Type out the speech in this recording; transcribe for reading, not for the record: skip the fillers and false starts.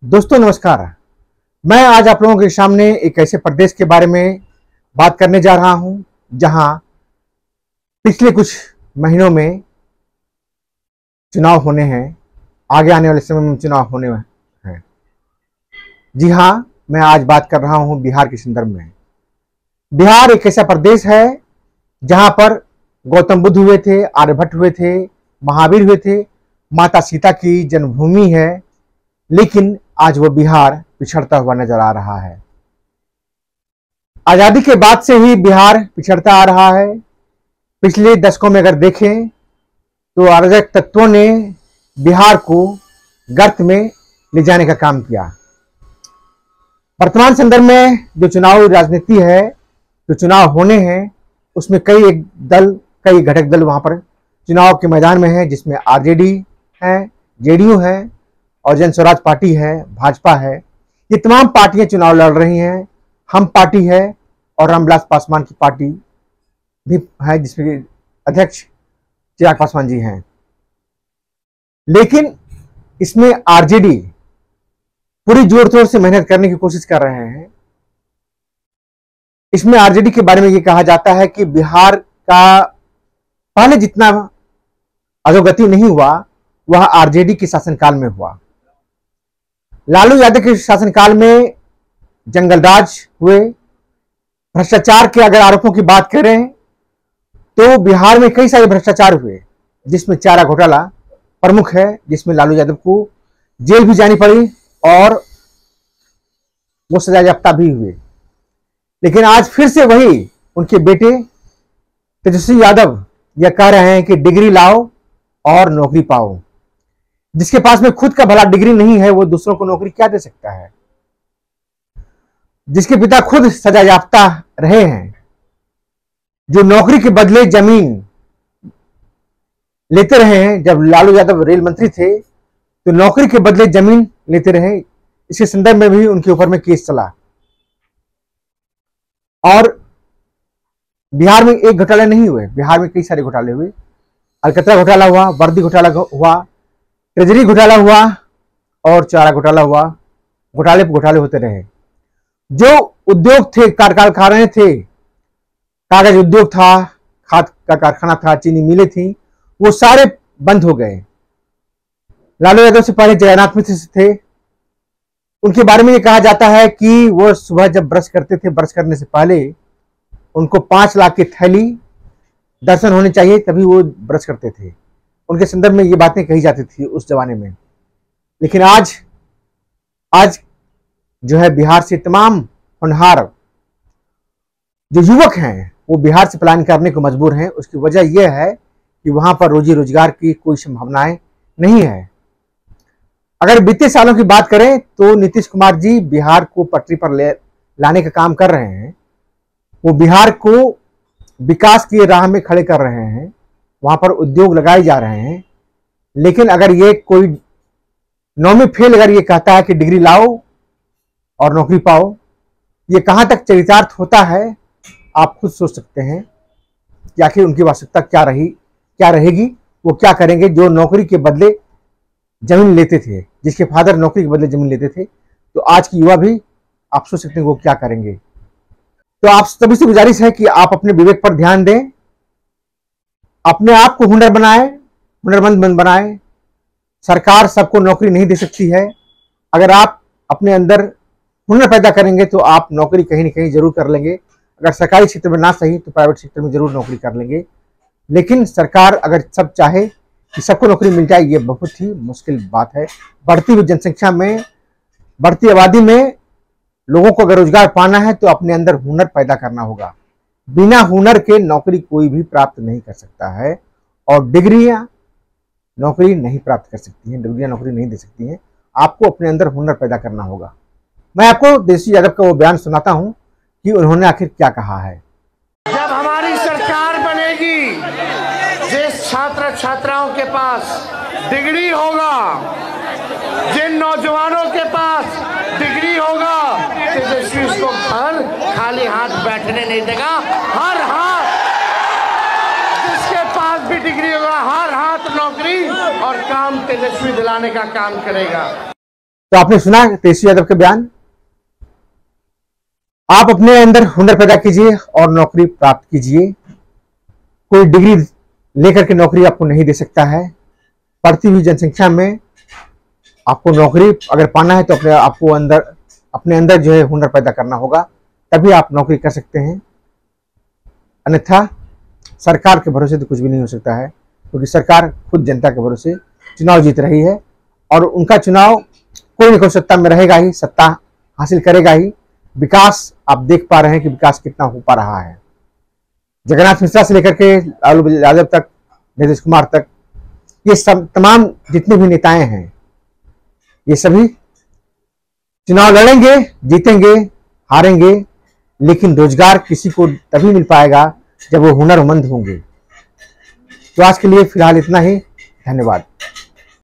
दोस्तों नमस्कार। मैं आज आप लोगों के सामने एक ऐसे प्रदेश के बारे में बात करने जा रहा हूं जहां पिछले कुछ महीनों में चुनाव होने हैं, आगे आने वाले समय में चुनाव होने हैं। जी हां, मैं आज बात कर रहा हूं बिहार के संदर्भ में। बिहार एक ऐसा प्रदेश है जहां पर गौतम बुद्ध हुए थे, आर्यभट्ट हुए थे, महावीर हुए थे, माता सीता की जन्मभूमि है, लेकिन आज वो बिहार पिछड़ता हुआ नजर आ रहा है। आजादी के बाद से ही बिहार पिछड़ता आ रहा है। पिछले दशकों में अगर देखें तो अराजक तत्वों ने बिहार को गर्त में ले जाने का काम किया। वर्तमान संदर्भ में जो चुनाव राजनीति है, जो चुनाव होने हैं, उसमें कई घटक दल वहां पर चुनाव के मैदान में है, जिसमें आरजेडी है, जेडीयू है और जन स्वराज पार्टी है, भाजपा है। ये तमाम पार्टियां चुनाव लड़ रही हैं। हम पार्टी है और रामविलास पासवान की पार्टी भी है, जिसमें अध्यक्ष चिराग पासवान जी हैं। लेकिन इसमें आरजेडी पूरी जोर तोड़ से मेहनत करने की कोशिश कर रहे हैं। इसमें आरजेडी के बारे में यह कहा जाता है कि बिहार का पहले जितना अधोगति नहीं हुआ वह आरजेडी के शासनकाल में हुआ। लालू यादव के शासनकाल में जंगलराज हुए। भ्रष्टाचार के अगर आरोपों की बात करें तो बिहार में कई सारे भ्रष्टाचार हुए, जिसमें चारा घोटाला प्रमुख है, जिसमें लालू यादव को जेल भी जानी पड़ी और वो सजा याफ्ता भी हुए। लेकिन आज फिर से वही उनके बेटे तेजस्वी यादव यह कह रहे हैं कि डिग्री लाओ और नौकरी पाओ। जिसके पास में खुद का भला डिग्री नहीं है वो दूसरों को नौकरी क्या दे सकता है। जिसके पिता खुद सजा याफ्ता रहे हैं, जो नौकरी के बदले जमीन लेते रहे हैं। जब लालू यादव रेल मंत्री थे तो नौकरी के बदले जमीन लेते रहे। इसके संदर्भ में भी उनके ऊपर में केस चला। और बिहार में एक घोटाला नहीं हुए, बिहार में कई सारे घोटाले हुए। अलकतरा घोटाला हुआ, वर्दी घोटाला हुआ, ट्रेजरी घोटाला हुआ और चारा घोटाला हुआ। घोटाले होते रहे। जो उद्योग थे, कारखाने थे, कागज उद्योग था, खाद का कारखाना था, चीनी मिलें थी, वो सारे बंद हो गए। लालू यादव से पहले जगन्नाथ मिश्र थे, उनके बारे में ये कहा जाता है कि वो सुबह जब ब्रश करते थे, ब्रश करने से पहले उनको 5 लाख की थैली दर्शन होने चाहिए, तभी वो ब्रश करते थे। उनके संदर्भ में ये बातें कही जाती थी उस जमाने में। लेकिन आज जो है बिहार से तमाम होनहार जो युवक हैं वो बिहार से पलायन करने को मजबूर हैं। उसकी वजह यह है कि वहां पर रोजी रोजगार की कोई संभावनाएं नहीं है। अगर बीते सालों की बात करें तो नीतीश कुमार जी बिहार को पटरी पर लाने का काम कर रहे हैं। वो बिहार को विकास की राह में खड़े कर रहे हैं, वहां पर उद्योग लगाए जा रहे हैं। लेकिन अगर ये कोई नौवीं फेल अगर ये कहता है कि डिग्री लाओ और नौकरी पाओ, ये कहां तक चरितार्थ होता है आप खुद सोच सकते हैं कि आखिर उनकी वास्तविकता क्या रहेगी, वो क्या करेंगे। जो नौकरी के बदले जमीन लेते थे, जिसके फादर नौकरी के बदले जमीन लेते थे, तो आज की युवा भी आप सोच सकते हैं वो क्या करेंगे। तो आप सभी से गुजारिश है कि आप अपने विवेक पर ध्यान दें, अपने आप को हुनरमंद बनाएं। सरकार सबको नौकरी नहीं दे सकती है। अगर आप अपने अंदर हुनर पैदा करेंगे तो आप नौकरी कहीं ना कहीं जरूर कर लेंगे। अगर सरकारी क्षेत्र में ना सही तो प्राइवेट सेक्टर में जरूर नौकरी कर लेंगे। लेकिन सरकार अगर सब चाहे कि सबको नौकरी मिल जाए, ये बहुत ही मुश्किल बात है। बढ़ती हुई जनसंख्या में, बढ़ती आबादी में लोगों को अगर रोजगार पाना है तो अपने अंदर हुनर पैदा करना होगा। बिना हुनर के नौकरी कोई भी प्राप्त नहीं कर सकता है और डिग्रियां नौकरी नहीं प्राप्त कर सकती हैं, डिग्रियां नौकरी नहीं दे सकती हैं। आपको अपने अंदर हुनर पैदा करना होगा। मैं आपको तेजस्वी यादव का वो बयान सुनाता हूं कि उन्होंने आखिर क्या कहा है। जब हमारी सरकार बनेगी, जिस छात्र छात्राओं के पास डिग्री होगा, जिन नौजवानों के पास डिग्री होगा, तेजस्वी उसको घर खाली हाथ बैठने नहीं देगा। हर हाथ जिसके पास भी डिग्री होगा, हर हाथ नौकरी और काम तेजस्वी दिलाने का काम करेगा। तो आपने सुना तेजस्वी यादव के बयान। आप अपने अंदर हुनर पैदा कीजिए और नौकरी प्राप्त कीजिए। कोई डिग्री लेकर के नौकरी आपको नहीं दे सकता है। बढ़ती हुई जनसंख्या में आपको नौकरी अगर पाना है तो अपने अंदर जो है हुनर पैदा करना होगा, तभी आप नौकरी कर सकते हैं। अन्यथा सरकार के भरोसे तो कुछ भी नहीं हो सकता है, क्योंकि सरकार खुद जनता के भरोसे चुनाव जीत रही है और उनका चुनाव कोई न कोई सत्ता में रहेगा ही, सत्ता हासिल करेगा ही। विकास आप देख पा रहे हैं कि विकास कितना हो पा रहा है। जगन्नाथ मिश्रा से लेकर के लालू यादव तक, नीतीश कुमार तक, ये सब तमाम जितने भी नेताएं हैं, ये सभी चुनाव लड़ेंगे, जीतेंगे, हारेंगे, लेकिन रोजगार किसी को तभी मिल पाएगा जब वो हुनरमंद होंगे। तो आज के लिए फिलहाल इतना ही। धन्यवाद।